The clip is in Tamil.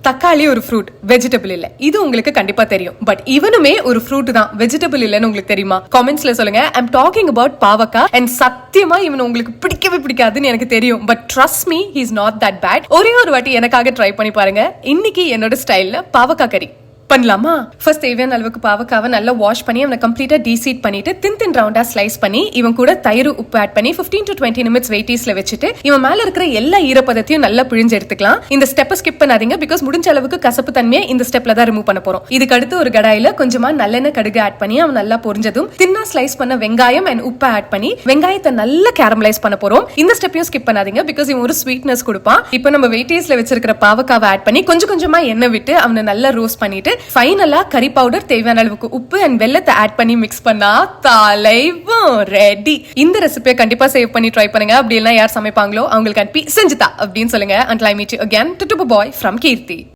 தக்காளி ஒரு ஃப்ரூட், வெஜிடபிள் இல்ல. இது உங்களுக்கு கண்டிப்பா தெரியும். பட் இவனுமே ஒரு ஃப்ரூட் தான், வெஜிடபிள் இல்லன்னு உங்களுக்கு தெரியுமா? காமெண்ட்ஸ்ல சொல்லுங்க. I'm talking about pavakka. And சத்தியமா இவன் உங்களுக்கு பிடிக்கவே பிடிக்காதுன்னு எனக்கு தெரியும். But trust me, he is not that bad. ஒரே ஒரு வாட்டி எனக்காக ட்ரை பண்ணி பாருங்க. இன்னைக்கு என்னோட ஸ்டைல்ல பாவக்கா கறி பண்ணலாமா? ஃபர்ஸ்ட் தேவையான அளவுக்கு பாவக்காவை நல்லா வாஷ் பண்ணி அவனை கம்ப்ளீட்டா டீசீட் பண்ணிட்டு தின் ரவுண்டா ஸ்லைஸ் பண்ணி இவன் கூட தயிர் உப்பு ஆட் பண்ணி 15 to 20 நிமிட்ஸ் வெயிட்டீஸ்ல வச்சுட்டு இவன் மேல இருக்கிற எல்லா ஈரப்பதத்தையும் நல்லா பிழிஞ்சு எடுத்துக்கலாம். இந்த ஸ்டெப்பை ஸ்கிப் பண்ணாதீங்க, பிகாஸ் முடிஞ்ச அளவுக்கு கசப்பு தன்மையை இந்த ஸ்டெப்ல தான் ரிமூவ் பண்ண போறோம். இதுக்கு அடுத்து ஒரு கடாயில கொஞ்சமா நல்லெண்ணெய் கடுகு ஆட் பண்ணி அவன் நல்லா பொரிஞ்சதும் தின்னா ஸ்லைஸ் பண்ண வெங்காயம் அண்ட் உப்பு ஆட் பண்ணி வெங்காயத்தை நல்லா கேரமலைஸ் பண்ண போறோம். இந்த ஸ்டெப்பையும் ஸ்கிப் பண்ணாதீங்க, பிகாஸ் இவன் ஒரு ஸ்வீட்னஸ் கொடுப்பான். இப்போ நம்ம வெயிட்டீஸ்ல வச்சிருக்கிற பாவக்காவை ஆட் பண்ணி கொஞ்சம் கொஞ்சமா எண்ணெய் விட்டு அவனை நல்லா ரோஸ்ட் பண்ணிட்டு ஃபைனலா கறி பவுடர், தேவையான அளவுக்கு உப்பு அண்ட் வெல்லத்தை ஆட் பண்ணி மிக்ஸ் பண்ணா தலைவம் ரெடி. இந்த ரெசிபியை கண்டிப்பா சேவ் பண்ணி ட்ரை பண்ணுங்க. அப்படி எல்லாம் யார் சமைப்பாங்களோ அவங்களுக்கு அனுப்பி செஞ்சுதா அப்படின்னு சொல்லுங்க. Until I meet you again, Tutuba boy from Kirti.